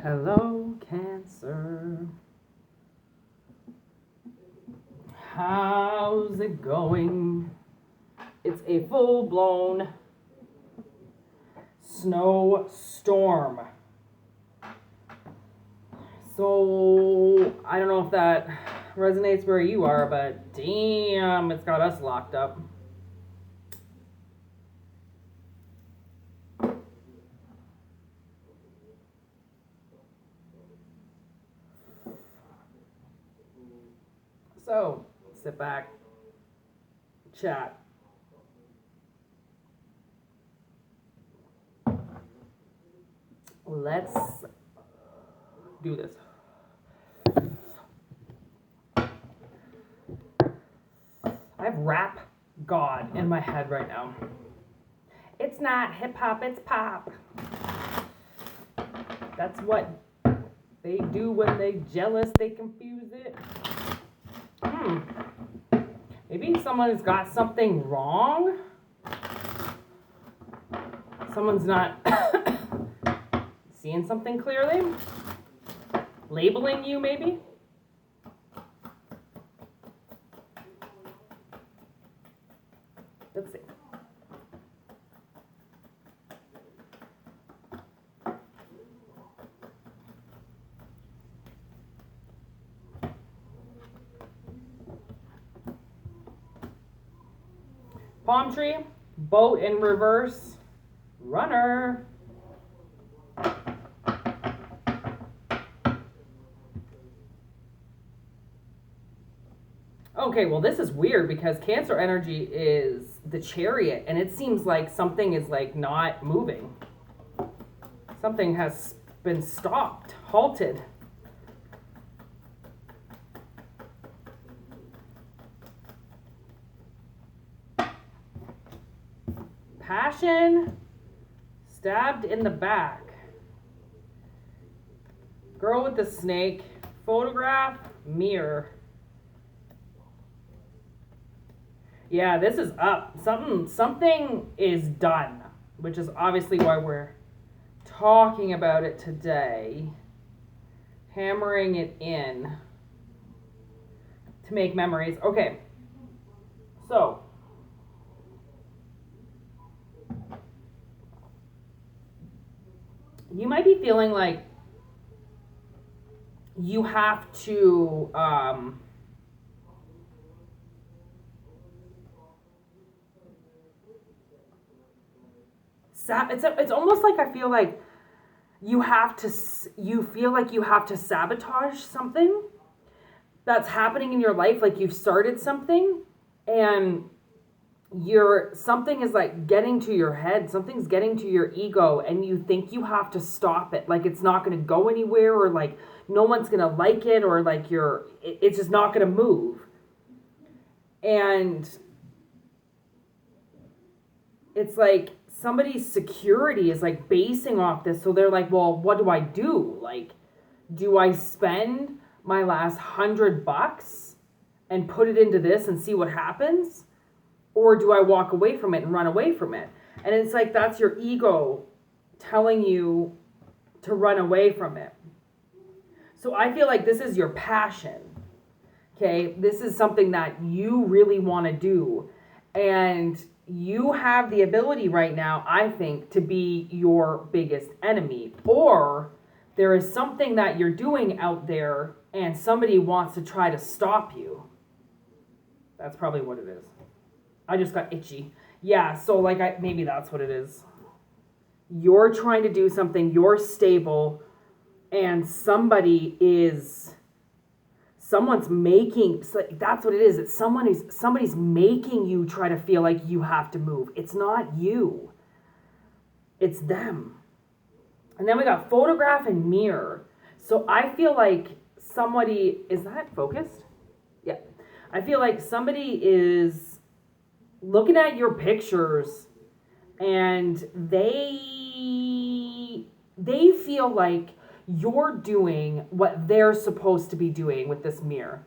Hello, Cancer. How's it going? It's a full-blown snowstorm. So, I don't know if that resonates where you are, but damn, it's got us locked up. So, sit back, chat. Let's do this. I have rap God in my head right now. It's not hip hop, it's pop. That's what they do when they jealous, they confuse it. Maybe someone's got something wrong. Someone's not seeing something clearly. Labeling you, maybe. Let's see. Palm tree, boat in reverse, runner. Okay, well this is weird because Cancer energy is the Chariot and it seems like something is like not moving. Something has been stopped, halted. Passion, stabbed in the back. Girl with the snake, photograph, mirror. Yeah, this is up. Something is done, which is obviously why we're talking about it today. Hammering it in to make memories. Okay. So, you might be feeling like you have to it's almost like I feel like you feel like you have to sabotage something that's happening in your life. Like you've started something and something is like getting to your head, something's getting to your ego, and you think you have to stop it. Like it's not going to go anywhere, or like no one's going to like it, or like it's just not going to move. And it's like somebody's security is like basing off this. So they're like, well, what do I do? Like, do I spend my last $100 and put it into this and see what happens? Or do I walk away from it and run away from it? And it's like, that's your ego telling you to run away from it. So I feel like this is your passion. Okay. This is something that you really want to do. And you have the ability right now, I think, to be your biggest enemy. Or there is something that you're doing out there and somebody wants to try to stop you. That's probably what it is. I just got itchy. Yeah, so like maybe that's what it is. You're trying to do something, you're stable, and someone's making, that's what it is. It's somebody's making you try to feel like you have to move. It's not you. It's them. And then we got photograph and mirror. So I feel like somebody, is that focused? Yeah. I feel like somebody is looking at your pictures and they feel like you're doing what they're supposed to be doing with this mirror.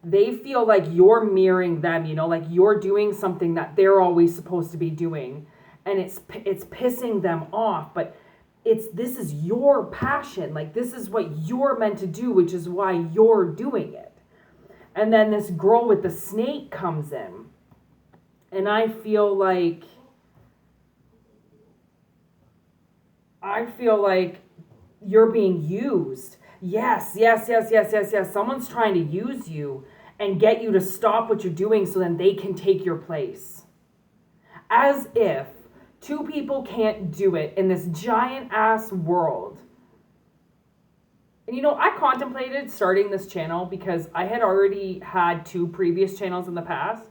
They feel like you're mirroring them, like you're doing something that they're always supposed to be doing, and it's pissing them off. But this is your passion. Like, this is what you're meant to do, which is why you're doing it. And then this girl with the snake comes in. And I feel like you're being used. Yes. Someone's trying to use you and get you to stop what you're doing so then they can take your place. As if two people can't do it in this giant ass world. And you know, I contemplated starting this channel because I had already had 2 previous channels in the past.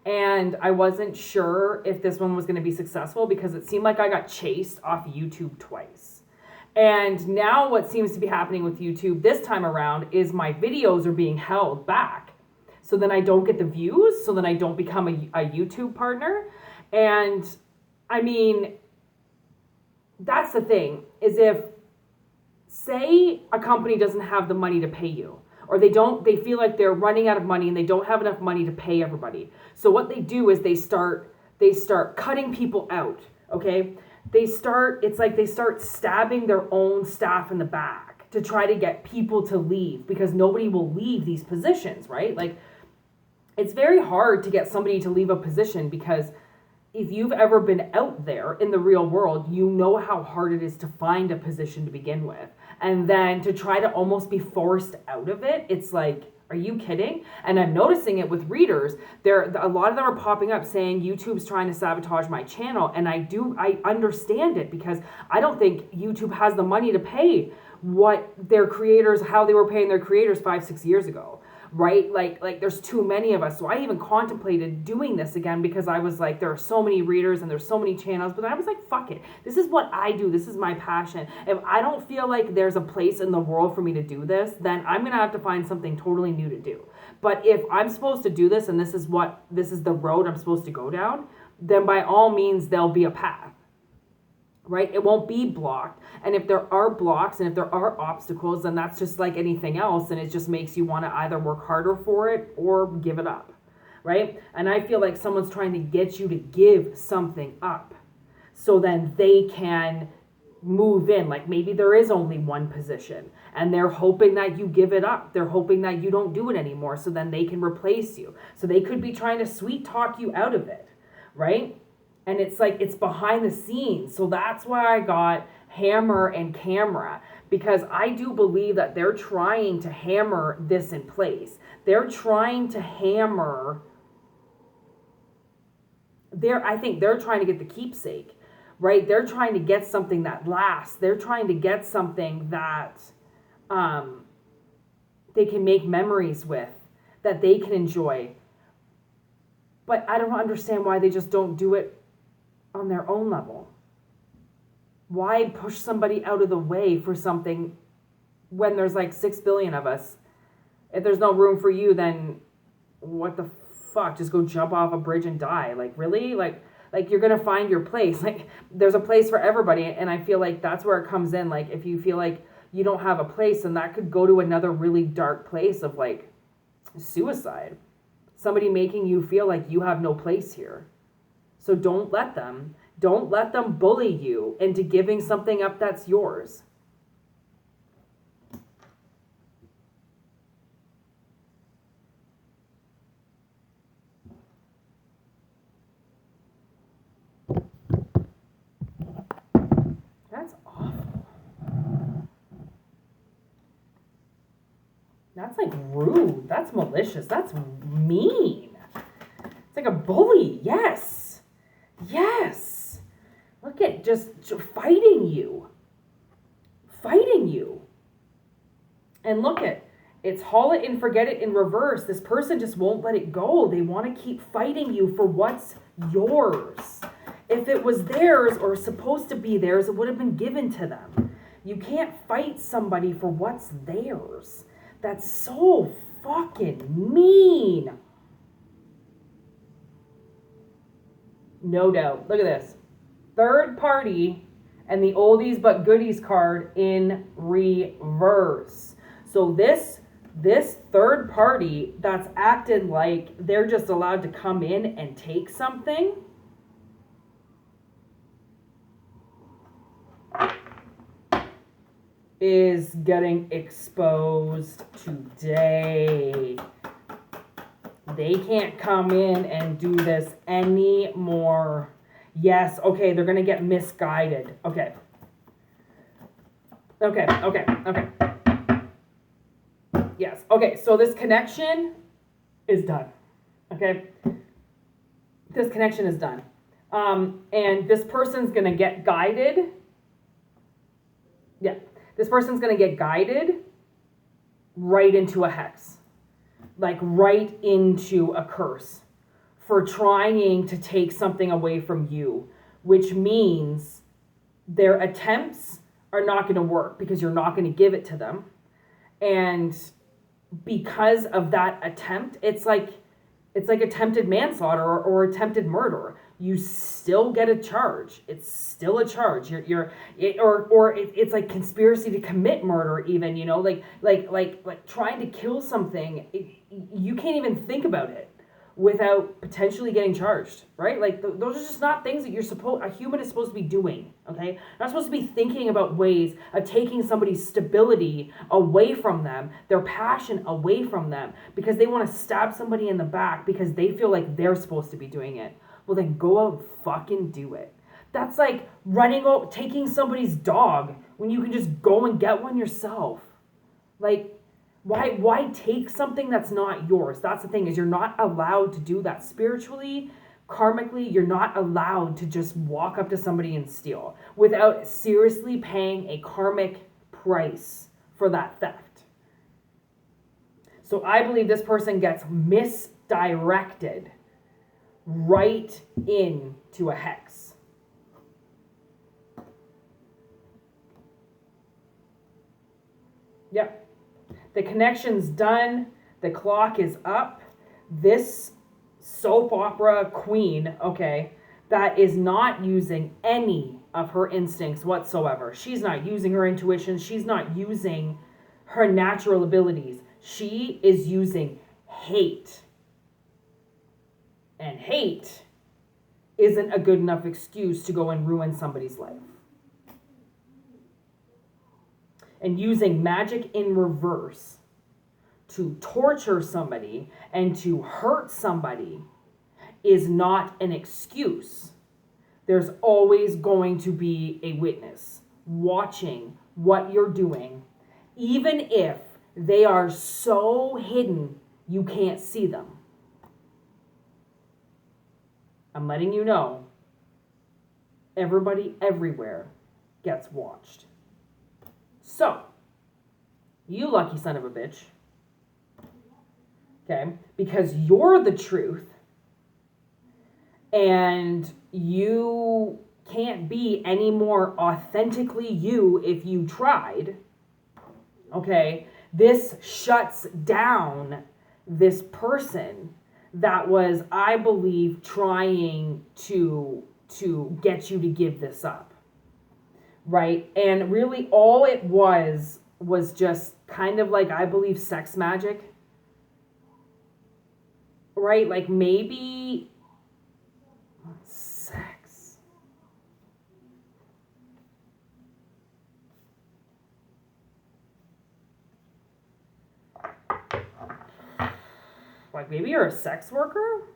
And I wasn't sure if this one was going to be successful because it seemed like I got chased off YouTube twice. And now what seems to be happening with YouTube this time around is my videos are being held back. So then I don't get the views, so then I don't become a YouTube partner. And I mean, that's the thing, is if, say a company doesn't have the money to pay you, or they feel like they're running out of money and they don't have enough money to pay everybody. So what they do is they start cutting people out, okay? It's like they start stabbing their own staff in the back to try to get people to leave because nobody will leave these positions, right? Like, it's very hard to get somebody to leave a position because if you've ever been out there in the real world, you know how hard it is to find a position to begin with. And then to try to almost be forced out of it, it's like, are you kidding? And I'm noticing it with readers. A lot of them are popping up saying YouTube's trying to sabotage my channel. And I understand it because I don't think YouTube has the money to pay what their creators, how they were paying their creators 5-6 years ago. Right? Like there's too many of us. So I even contemplated doing this again because I was like, there are so many readers and there's so many channels, but I was like, fuck it. This is what I do. This is my passion. If I don't feel like there's a place in the world for me to do this, then I'm going to have to find something totally new to do. But if I'm supposed to do this and this is the road I'm supposed to go down, then by all means, there'll be a path. Right? It won't be blocked. And if there are blocks and if there are obstacles, then that's just like anything else. And it just makes you want to either work harder for it or give it up. Right? And I feel like someone's trying to get you to give something up so then they can move in. Like maybe there is only one position and they're hoping that you give it up. They're hoping that you don't do it anymore so then they can replace you. So they could be trying to sweet talk you out of it. Right? And it's like, it's behind the scenes. So that's why I got hammer and camera, because I do believe that they're trying to hammer this in place. They're trying to hammer, I think they're trying to get the keepsake, right? They're trying to get something that lasts. They're trying to get something that they can make memories with, that they can enjoy. But I don't understand why they just don't do it on their own level. Why push somebody out of the way for something when there's like 6 billion of us? If there's no room for you, then what the fuck? Just go jump off a bridge and die. Like, really? Like you're going to find your place. Like, there's a place for everybody. And I feel like that's where it comes in. Like, if you feel like you don't have a place, then that could go to another really dark place of like suicide. Somebody making you feel like you have no place here. So don't let them bully you into giving something up that's yours. That's awful. That's like rude. That's malicious. That's mean. It's like a bully. Yes. Yes. Look at just fighting you. And look at, it's haul it and forget it in reverse. This person just won't let it go. They want to keep fighting you for what's yours. If it was theirs or supposed to be theirs, it would have been given to them. You can't fight somebody for what's theirs. That's so fucking mean. No doubt. Look at this. Third party and the oldies but goodies card in reverse. So this third party that's acting like they're just allowed to come in and take something. is getting exposed today. They can't come in and do this anymore. Yes, okay, they're going to get misguided. Okay. Yes, okay, so this connection is done. Okay? This connection is done. And this person's going to get guided. Yeah, this person's going to get guided right into a hex. Like right into a curse for trying to take something away from you, which means their attempts are not going to work because you're not going to give it to them. And because of that attempt, it's like attempted manslaughter or attempted murder. You still get a charge. It's still a charge. It's like conspiracy to commit murder, even, you know, like trying to kill something. You can't even think about it without potentially getting charged, right? Like those are just not things that a human is supposed to be doing, okay? Not supposed to be thinking about ways of taking somebody's stability away from them, their passion away from them, because they want to stab somebody in the back because they feel like they're supposed to be doing it. Well, then go out and fucking do it. That's like taking somebody's dog when you can just go and get one yourself. Like, why take something that's not yours? That's the thing, is you're not allowed to do that. Spiritually, karmically, you're not allowed to just walk up to somebody and steal without seriously paying a karmic price for that theft. So I believe this person gets misdirected right into a hex. Yep. The connection's done. The clock is up. This soap opera queen, okay, that is not using any of her instincts whatsoever. She's not using her intuition. She's not using her natural abilities. She is using hate. And hate isn't a good enough excuse to go and ruin somebody's life. And using magic in reverse to torture somebody and to hurt somebody is not an excuse. There's always going to be a witness watching what you're doing, even if they are so hidden you can't see them. I'm letting you know, everybody everywhere gets watched. So, you lucky son of a bitch, okay, because you're the truth and you can't be any more authentically you if you tried, okay, this shuts down this person that was, I believe, trying to get you to give this up. Right? And really all it was just kind of like, I believe, sex magic. Right? Like maybe sex. Like maybe you're a sex worker?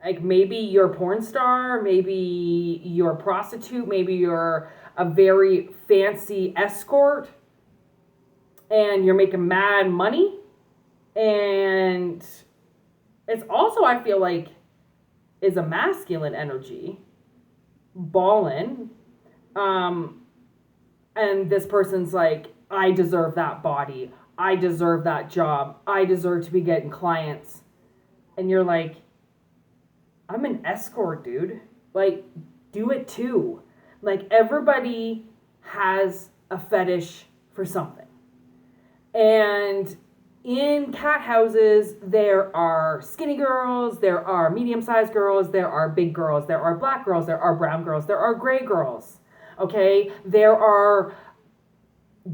Like maybe you're a porn star, maybe you're a prostitute, maybe you're a very fancy escort and you're making mad money. And it's also, I feel like, is a masculine energy, ballin'. And this person's like, I deserve that body. I deserve that job. I deserve to be getting clients. And you're like, I'm an escort, dude. Like, do it too. Like, everybody has a fetish for something. And in cat houses, there are skinny girls, there are medium-sized girls, there are big girls, there are black girls, there are brown girls, there are gray girls. Okay? There are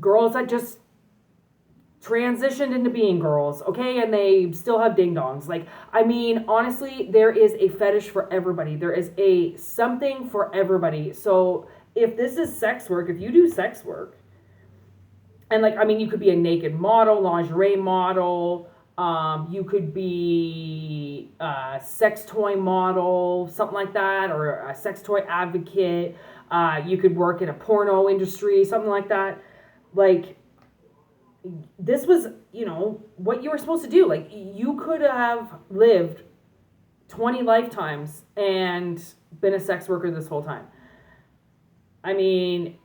girls that just transitioned into being girls, okay, and they still have ding-dongs. Like, I mean, honestly, there is a fetish for everybody. There is something for everybody. So if this is sex work, if you do sex work, and like, I mean, you could be a naked model, lingerie model, you could be a sex toy model, something like that, or a sex toy advocate. You could work in a porno industry, something like that. Like, this was, what you were supposed to do. Like, you could have lived 20 lifetimes and been a sex worker this whole time. I mean,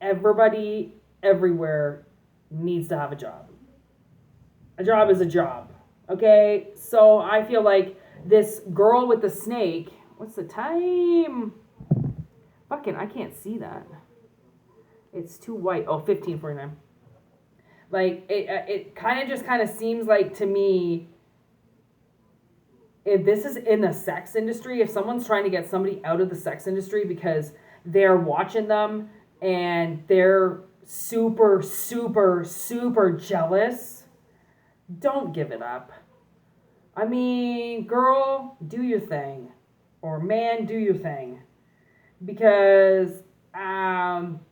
everybody everywhere needs to have a job. A job is a job. Okay? So I feel like this girl with the snake, what's the time? Fucking, I can't see that. It's too white. Oh, 15:49. Like, it kind of seems like to me, if this is in the sex industry, if someone's trying to get somebody out of the sex industry because they're watching them and they're super, super, super jealous, don't give it up. I mean, girl, do your thing. Or man, do your thing. Because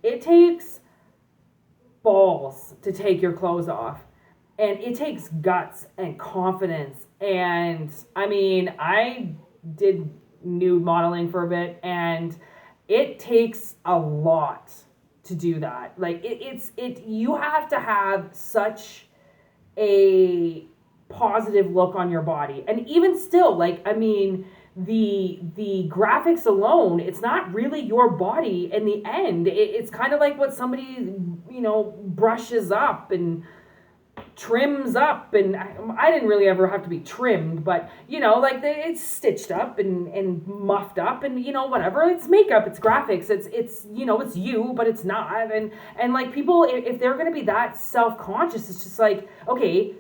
it takes balls to take your clothes off. And it takes guts and confidence. And I mean, I did nude modeling for a bit, and it takes a lot to do that. Like, you have to have such a positive look on your body. And even still, like, I mean, the graphics alone, it's not really your body in the end. It's kind of like what somebody, brushes up and trims up, and I didn't really ever have to be trimmed, but like it's stitched up and muffed up, and whatever. It's makeup, it's graphics, it's it's you, but it's not. And like, people, if they're gonna be that self-conscious, it's just like, okay,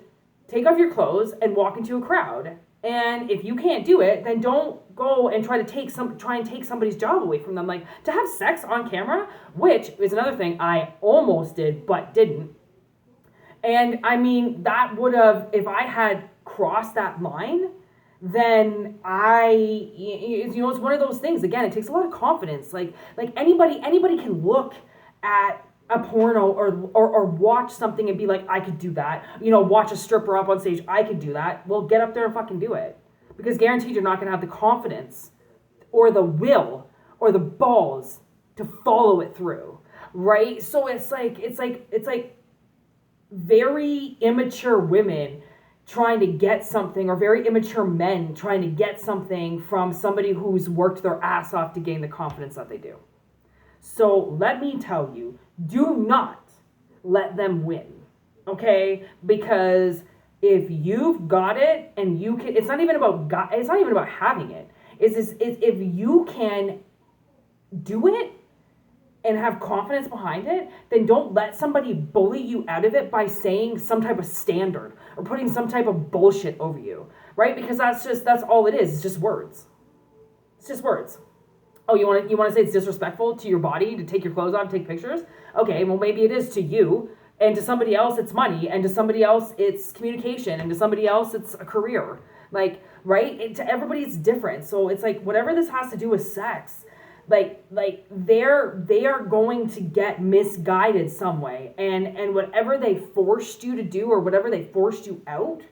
take off your clothes and walk into a crowd. And if you can't do it, then don't go and try and take somebody's job away from them. Like, to have sex on camera, which is another thing I almost did but didn't. And I mean, that would have, if I had crossed that line, then it's one of those things. Again, it takes a lot of confidence. Like anybody can look at a porno or watch something and be like, I could do that. Watch a stripper up on stage, I could do that. Well, get up there and fucking do it. Because guaranteed you're not going to have the confidence or the will or the balls to follow it through. Right? So it's like very immature women trying to get something, or very immature men trying to get something from somebody who's worked their ass off to gain the confidence that they do. So let me tell you, do not let them win, okay? Because if you've got it and you can, it's not even about having it. It's if you can do it and have confidence behind it, then don't let somebody bully you out of it by saying some type of standard or putting some type of bullshit over you, right? Because that's all it is. It's just words. It's just words. Oh, you want to say it's disrespectful to your body to take your clothes off, take pictures? Okay, well, maybe it is to you, and to somebody else it's money, and to somebody else it's communication, and to somebody else it's a career. Like, right? To everybody it's different. So it's like, whatever this has to do with sex, like they are going to get misguided some way, and whatever they forced you to do or whatever they forced you out,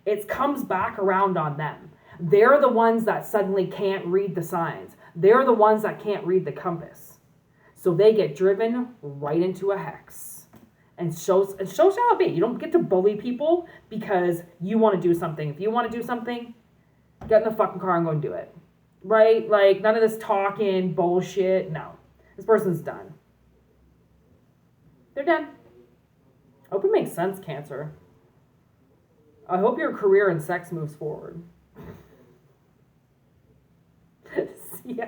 it comes back around on them. They're the ones that suddenly can't read the signs. They're the ones that can't read the compass. So they get driven right into a hex. And so shall it be. You don't get to bully people because you want to do something. If you want to do something, get in the fucking car and go and do it. Right? Like, none of this talking bullshit. No. This person's done. They're done. I hope it makes sense, Cancer. I hope your career in sex moves forward. See ya.